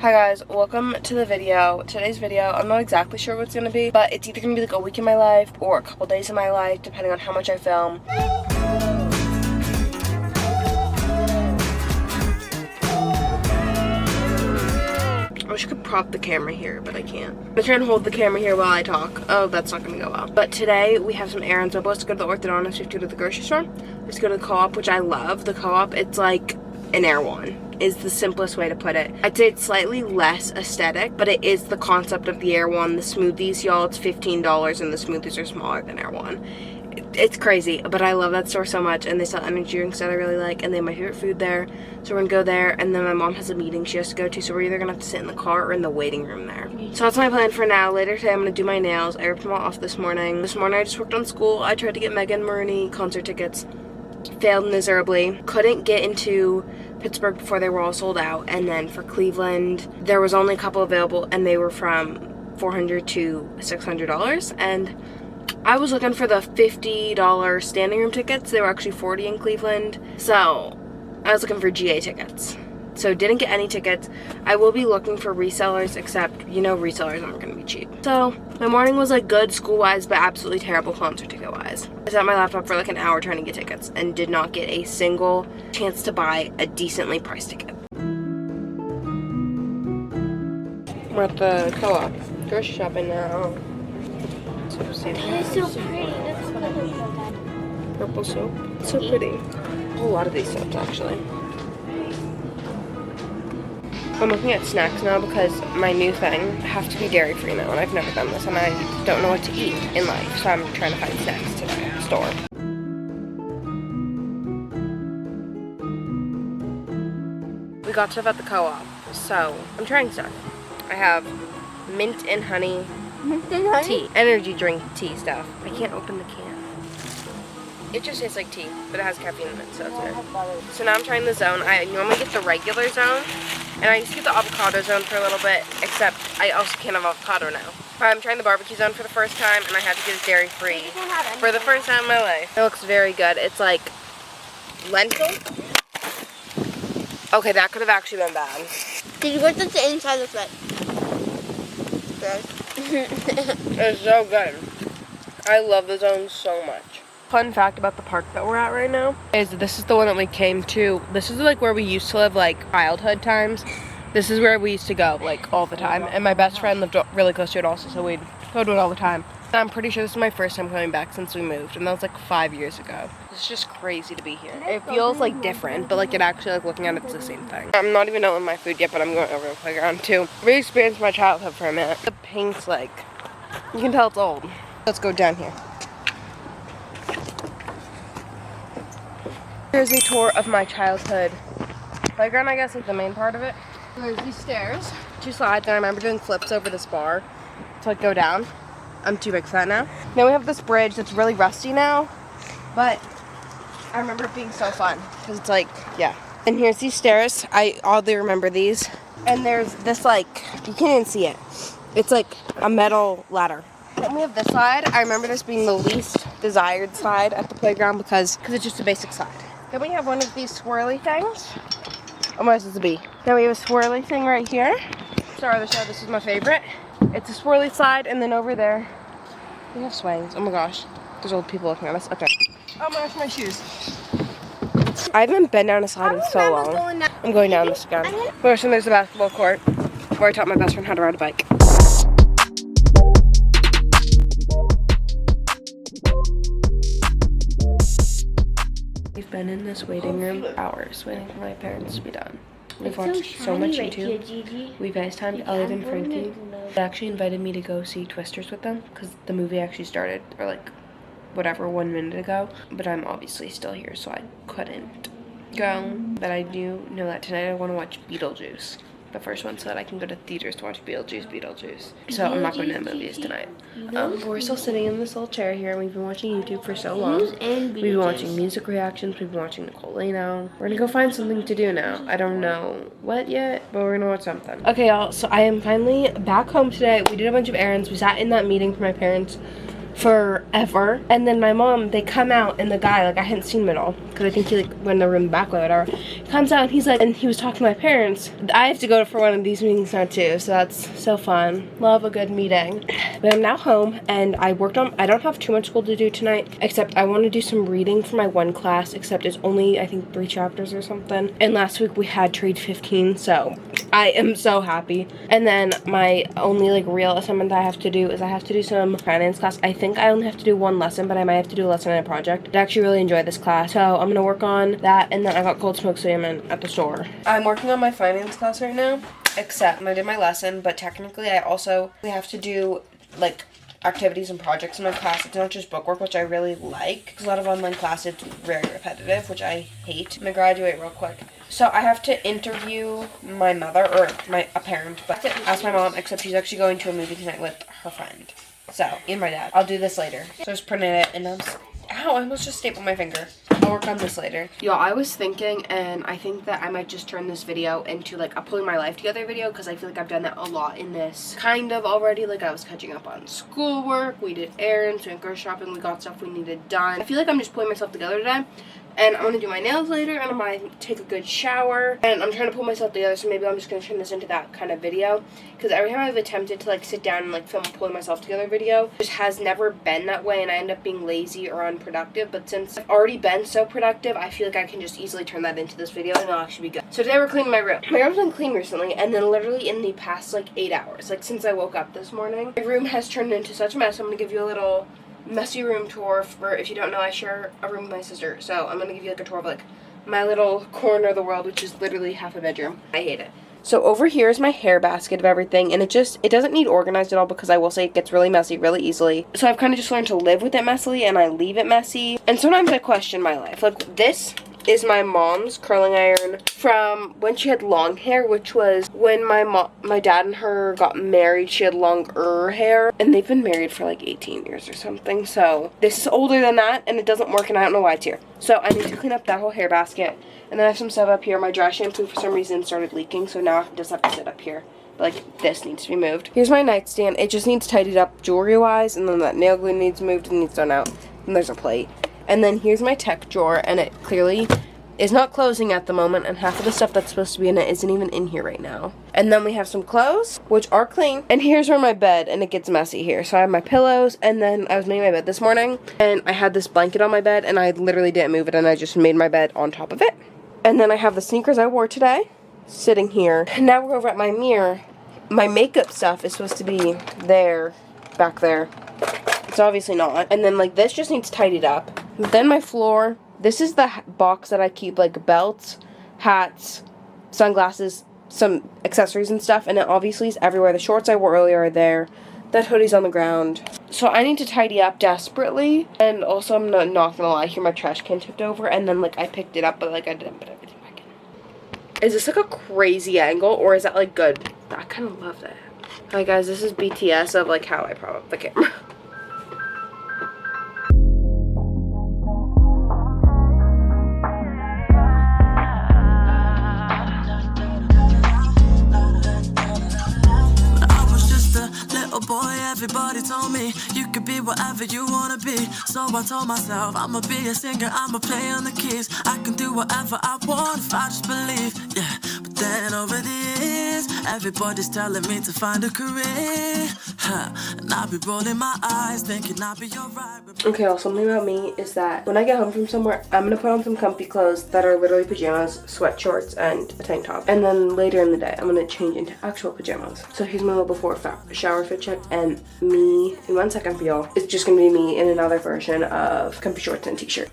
Hi guys, welcome to the video. Today's video, I'm not exactly sure what it's gonna be, but it's either gonna be like a week in my life or a couple days in my life, depending on how much I film. I wish I could prop the camera here, but I can't. I'm gonna try and hold the camera here while I talk. Oh, that's not gonna go well. But today, we have some errands. We're supposed to go to the orthodontist, we have to go to the grocery store. Let's go to the co-op, which I love. The co-op, it's like an Erewhon is the simplest way to put it. I'd say it's slightly less aesthetic, but it is the concept of the Erewhon. The smoothies, y'all, it's $15 and the smoothies are smaller than Erewhon. It's crazy, but I love that store so much, and they sell energy drinks that I really like, and they have my favorite food there. So we're gonna go there, and then my mom has a meeting she has to go to, so we're either gonna have to sit in the car or in the waiting room there. So that's my plan for now. Later today, I'm gonna do my nails. I ripped them all off this morning. This morning, I just worked on school. I tried to get Megan Maroney concert tickets. Failed miserably. Couldn't get into Pittsburgh before they were all sold out, and then for Cleveland there was only a couple available, and they were from $400 to $600, and I was looking for the $50 standing room tickets. They were actually $40 in Cleveland, so I was looking for GA tickets. So didn't get any tickets. I will be looking for resellers, except, you know, resellers aren't gonna be cheap. So my morning was like good school-wise, but absolutely terrible concert ticket-wise. I sat on my laptop for like an hour trying to get tickets and did not get a single chance to buy a decently priced ticket. We're at the co-op. Grocery shopping now. It's so pretty. That's what I love. Purple soap. It's so pretty. A lot of these soaps actually. I'm looking at snacks now because my new thing, I have to be dairy free now, and I've never done this, and I don't know what to eat in life, so I'm trying to find snacks today at the store. We got stuff at the co-op, so I'm trying stuff. I have mint and honey tea, energy drink tea stuff. I can't open the can. It just tastes like tea, but it has caffeine in it, so that's good. So now I'm trying the zone. I normally get the regular zone, and I used to get the avocado zone for a little bit, except I also can't have avocado now. I'm trying the barbecue zone for the first time, and I had to get it dairy free for the first time in my life. It looks very good. It's like lentil. Okay, that could have actually been bad. Did you go to the inside of it? It's so good. I love the zone so much. Fun fact about the park that we're at right now is this is the one that we came to. This is like where we used to live, like childhood times. This is where we used to go like all the time, and my best friend lived really close to it also, so we'd go to it all the time. And I'm pretty sure this is my first time coming back since we moved, and that was like 5 years ago. It's just crazy to be here. It feels like different, but like it actually, like looking at it's the same thing. I'm not even done with my food yet, but I'm going over to the playground too. Re-experienced my childhood for a minute. The paint's like, you can tell it's old. Let's go down here. Here's a tour of my childhood playground, I guess, like the main part of it. There's these stairs, 2 slides, and I remember doing flips over this bar to like go down. I'm too big for that now. Then we have this bridge that's really rusty now, but I remember it being so fun because it's like, yeah. And here's these stairs. I oddly remember these. And there's this like, you can't even see it. It's like a metal ladder. Then we have this slide. I remember this being the least desired slide at the playground because it's just a basic slide. Then we have one of these swirly things. Almost as a bee. Then we have a swirly thing right here. Star of the show, this is my favorite. It's a swirly slide, and then over there, we have swings. Oh my gosh, there's old people looking at us. Okay. Oh my gosh, my shoes. I haven't been down a slide in so long. I'm going down this again. First, and there's the basketball court where I taught my best friend how to ride a bike. We've been in this waiting room for hours, waiting for my parents to be done. We've watched so much YouTube. We FaceTimed Elliot and Frankie. They actually invited me to go see Twisters with them because the movie actually started, or like, whatever, 1 minute ago. But I'm obviously still here, so I couldn't go. But I do know that tonight I want to watch Beetlejuice. The first one, so that I can go to theaters to watch Beetlejuice. So I'm not going to the movies tonight. But we're still sitting in this little chair here, and we've been watching YouTube for so long. We've been watching music reactions, we've been watching Nicole Leno. We're gonna go find something to do now. I don't know what yet, but we're gonna watch something. Okay, y'all, so I am finally back home today. We did a bunch of errands. We sat in that meeting for my parents forever. And then my mom, they come out, and the guy, like, I hadn't seen him at all because I think he like went in the room back way or whatever. Comes out and he's like, and he was talking to my parents. I have to go for one of these meetings now too, so that's so fun. Love a good meeting. But I'm now home, and I don't have too much school to do tonight, except I want to do some reading for my one class, except it's only I think 3 chapters or something. And last week we had trade 15, so I am so happy. And then my only like real assignment that I have to do is I have to do some finance class. I think I only have to do 1 lesson, but I might have to do a lesson and a project. I actually really enjoy this class, so I'm gonna work on that. And then I got cold smoked salmon at the store. I'm working on my finance class right now, except I did my lesson, but technically we have to do like activities and projects in my class. It's not just bookwork, which I really like. A lot of online class, it's very repetitive, which I hate. I'm gonna graduate real quick. So I have to interview my mother, or a parent, but I have to ask my mom, except she's actually going to a movie tonight with her friend. So, and my dad. I'll do this later. So I just printed it, and ow, I almost just stapled my finger. I'll work on this later. Y'all, I was thinking, and I think that I might just turn this video into like a pulling my life together video, because I feel like I've done that a lot in this kind of already. Like I was catching up on schoolwork, we did errands, we went grocery shopping, we got stuff we needed done. I feel like I'm just pulling myself together today. And I'm gonna do my nails later, and I'm gonna take a good shower, and I'm trying to pull myself together, so maybe I'm just gonna turn this into that kind of video, because every time I've attempted to like sit down and like film a pulling myself together video, it just has never been that way, and I end up being lazy or unproductive. But since I've already been so productive, I feel like I can just easily turn that into this video, and it'll actually be good. So today we're cleaning my room. My room's been cleaned recently, and then literally in the past like 8 hours, like since I woke up this morning, my room has turned into such a mess. I'm gonna give you a little messy room tour. For if you don't know, I share a room with my sister, so I'm gonna give you like a tour of like my little corner of the world, which is literally half a bedroom. I hate it. So over here is my hair basket of everything, and it doesn't need organized at all, because I will say it gets really messy really easily. So I've kind of just learned to live with it messily, and I leave it messy. And sometimes I question my life. Like this is my mom's curling iron from when she had long hair, which was when my dad and her got married. She had longer hair, and they've been married for like 18 years or something. So this is older than that, and it doesn't work, and I don't know why it's here. So I need to clean up that whole hair basket. And then I have some stuff up here. My dry shampoo for some reason started leaking, so now I just have to sit up here. Like, this needs to be moved. Here's my nightstand. It just needs tidied up jewelry-wise, and then that nail glue needs moved and needs done out. And there's a plate. And then here's my tech drawer, and it clearly is not closing at the moment, and half of the stuff that's supposed to be in it isn't even in here right now. And then we have some clothes, which are clean. And here's where my bed, and it gets messy here. So I have my pillows, and then I was making my bed this morning, and I had this blanket on my bed, and I literally didn't move it, and I just made my bed on top of it. And then I have the sneakers I wore today sitting here. Now we're over at my mirror. My makeup stuff is supposed to be there, back there. It's obviously not. And then like this just needs tidied up. Then my floor. This is the box that I keep like belts, hats, sunglasses, some accessories and stuff. And it obviously is everywhere. The shorts I wore earlier are there. That hoodie's on the ground. So I need to tidy up desperately. And also I'm not gonna lie, here my trash can tipped over, and then like I picked it up, but like I didn't put everything back in. Is this like a crazy angle, or is that like good? I kind of love that. Alright guys, this is BTS of like how I prop up the camera. Boy, everybody told me you could be whatever you wanna be. So I told myself I'ma be a singer, I'ma play on the keys. I can do whatever I want if I just believe, yeah. But then over the years, everybody's telling me to find a career, and I'll be rolling my eyes thinking I'll be alright. Okay, well, something about me is that when I get home from somewhere, I'm gonna put on some comfy clothes that are literally pajamas, sweat shorts, and a tank top. And then later in the day, I'm gonna change into actual pajamas. So here's my little before shower fit check, and me in 1 second for y'all. It's just gonna be me in another version of comfy shorts and t-shirt.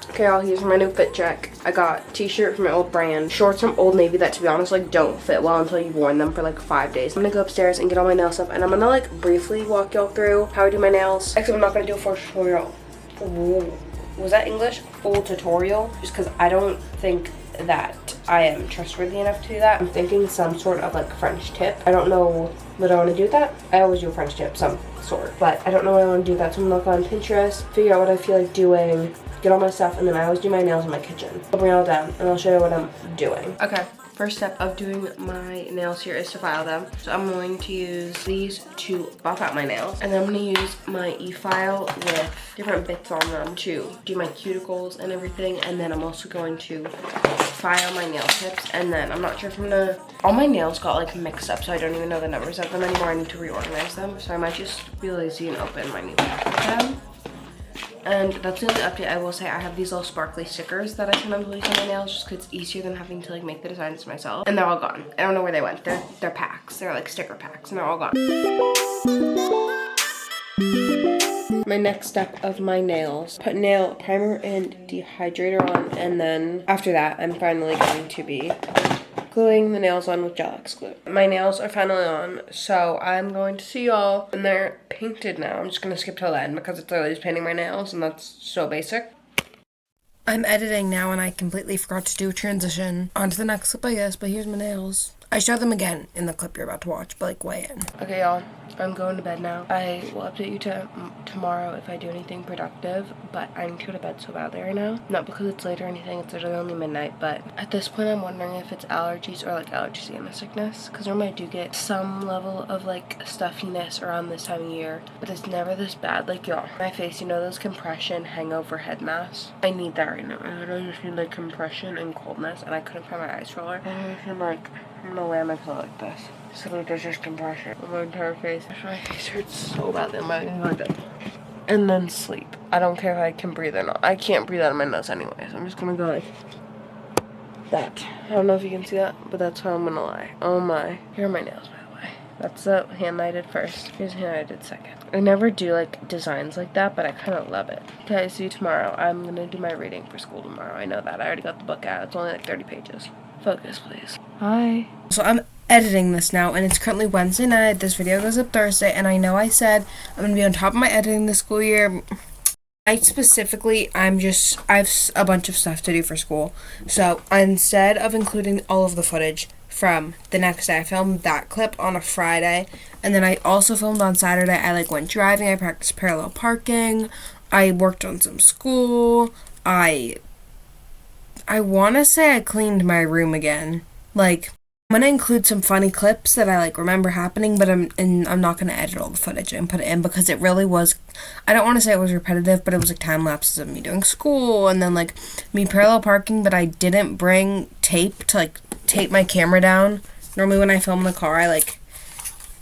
Okay, y'all, here's my new fit check. I got t-shirt from my old brand, shorts from Old Navy that, to be honest, like don't fit well until you've worn them for like 5 days. I'm gonna go upstairs and get all my nail stuff, and I'm gonna like briefly walk y'all through how I do my nails. Except I'm not gonna do a full tutorial. Ooh. Was that English? Full tutorial? Just because I don't think that I am trustworthy enough to do that. I'm thinking some sort of like French tip. I don't know what I want to do with that. I always do a French tip, some sort, but I don't know what I want to do with that. So I'm gonna look on Pinterest, figure out what I feel like doing, get all my stuff, and then I always do my nails in my kitchen. I'll bring it all down and I'll show you what I'm doing. Okay, First step of doing my nails here is to file them. So I'm going to use these to buff out my nails. And then I'm going to use my e-file with different bits on them to do my cuticles and everything. And then I'm also going to file my nail tips. And then I'm not sure if I'm going to... All my nails got like mixed up, so I don't even know the numbers of them anymore. I need to reorganize them. So I might just be lazy and open my new pack with them. And that's the only update I will say. I have these little sparkly stickers that I sometimes release on my nails just because it's easier than having to like make the designs myself. And they're all gone. I don't know where they went. They're packs. They're like sticker packs and they're all gone. My next step of my nails. Put nail primer and dehydrator on, and then after that I'm finally going to be gluing the nails on with gel X glue. My nails are finally on, so I'm going to see y'all when they're painted now. I'm just gonna skip till the end because it's literally just painting my nails and that's so basic. I'm editing now and I completely forgot to do a transition onto the next clip, I guess, but here's my nails. I show them again in the clip you're about to watch, but like way in. Okay, y'all, I'm going to bed now. I will update you tomorrow if I do anything productive, but I need to go to bed so badly right now. Not because it's late or anything, it's literally only midnight, but at this point I'm wondering if it's allergies or like allergy sickness, because normally I do get some level of like stuffiness around this time of year, but it's never this bad. Like y'all, my face, you know those compression hangover head masks? I need that right now. I literally just need like compression and coldness, and I couldn't find my ice roller. I'm gonna lay on my pillow like this. So that there's just compression on my entire face. My face hurts so badly. I'm like that. And then sleep. I don't care if I can breathe or not. I can't breathe out of my nose anyway, so I'm just gonna go like that. I don't know if you can see that, but that's how I'm gonna lie. Oh my. Here are my nails, by the way. That's the hand I did first. Here's the hand I did second. I never do like designs like that, but I kind of love it. Okay, see you tomorrow. I'm gonna do my reading for school tomorrow. I know that. I already got the book out. It's only like 30 pages. Focus, please. Bye. So I'm editing this now, and it's currently Wednesday night. This video goes up Thursday, and I know I said I'm gonna be on top of my editing this school year. Tonight specifically, I have a bunch of stuff to do for school. So instead of including all of the footage from the next day, I filmed that clip on a Friday, and then I also filmed on Saturday. I like went driving, I practiced parallel parking, I worked on some school, I want to say I cleaned my room again. Like, I'm going to include some funny clips that I, like, remember happening, but I'm not going to edit all the footage and put it in because it really was, I don't want to say it was repetitive, but it was, like, time lapses of me doing school and then, like, me parallel parking, but I didn't bring tape to, like, tape my camera down. Normally when I film in the car, I, like,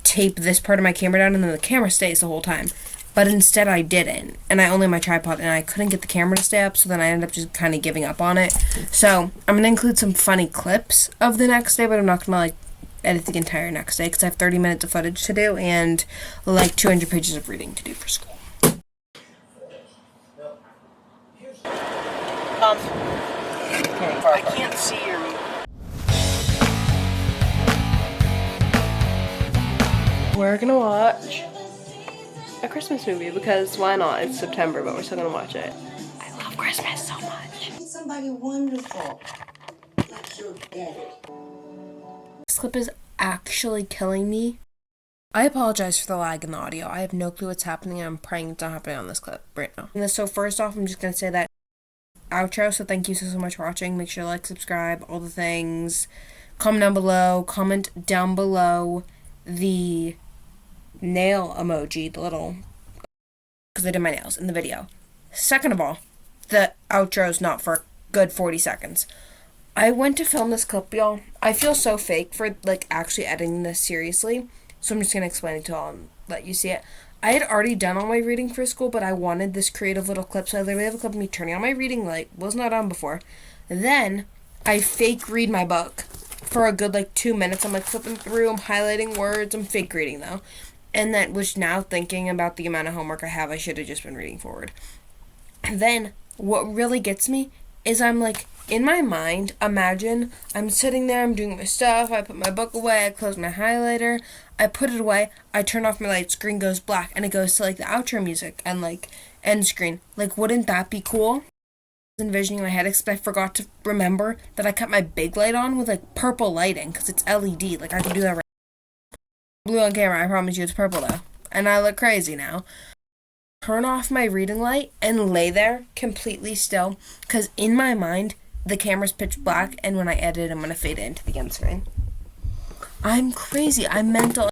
tape this part of my camera down and then the camera stays the whole time. But instead I didn't, and I only had my tripod, and I couldn't get the camera to stay up, so then I ended up just kind of giving up on it. So I'm going to include some funny clips of the next day, but I'm not going to, like, edit the entire next day, because I have 30 minutes of footage to do, and, like, 200 pages of reading to do for school. Okay, I can't see your... We're going to watch a Christmas movie because why not? It's September, but we're still gonna watch it. I love Christmas so much. Somebody wonderful, like your daddy. This clip is actually killing me. I apologize for the lag in the audio. I have no clue what's happening. I'm praying it's not happening on this clip right now. And so first off, I'm just gonna say that outro. So thank you so much for watching. Make sure to like, subscribe, all the things. Comment down below. Comment down below the nail emoji, the little, because I did my nails in the video. Second of all, the outro's not for a good 40 seconds. I went to film this clip, y'all. I feel so fake for, like, actually editing this seriously, so I'm just gonna explain it to y'all and let you see it. I had already done all my reading for school, but I wanted this creative little clip, so I literally have a clip of me turning on my reading light. Was not on before. Then I fake read my book for a good, like, 2 minutes. I'm, like, flipping through, I'm highlighting words, I'm fake reading, though. And then was now thinking about the amount of homework I have. I should have just been reading forward. And then what really gets me is I'm like, in my mind, imagine I'm sitting there, I'm doing my stuff, I put my book away, I close my highlighter, I put it away, I turn off my light, screen goes black, and it goes to like the outro music and like end screen. Like, wouldn't that be cool? Envisioning in my head, except I forgot to remember that I kept my big light on with like purple lighting because it's LED. Like, I can do that right. Blue on camera, I promise you it's purple though. And I look crazy now. Turn off my reading light and lay there completely still. Because in my mind, the camera's pitch black, and when I edit, I'm gonna fade it into the end screen. I'm crazy. I'm mental.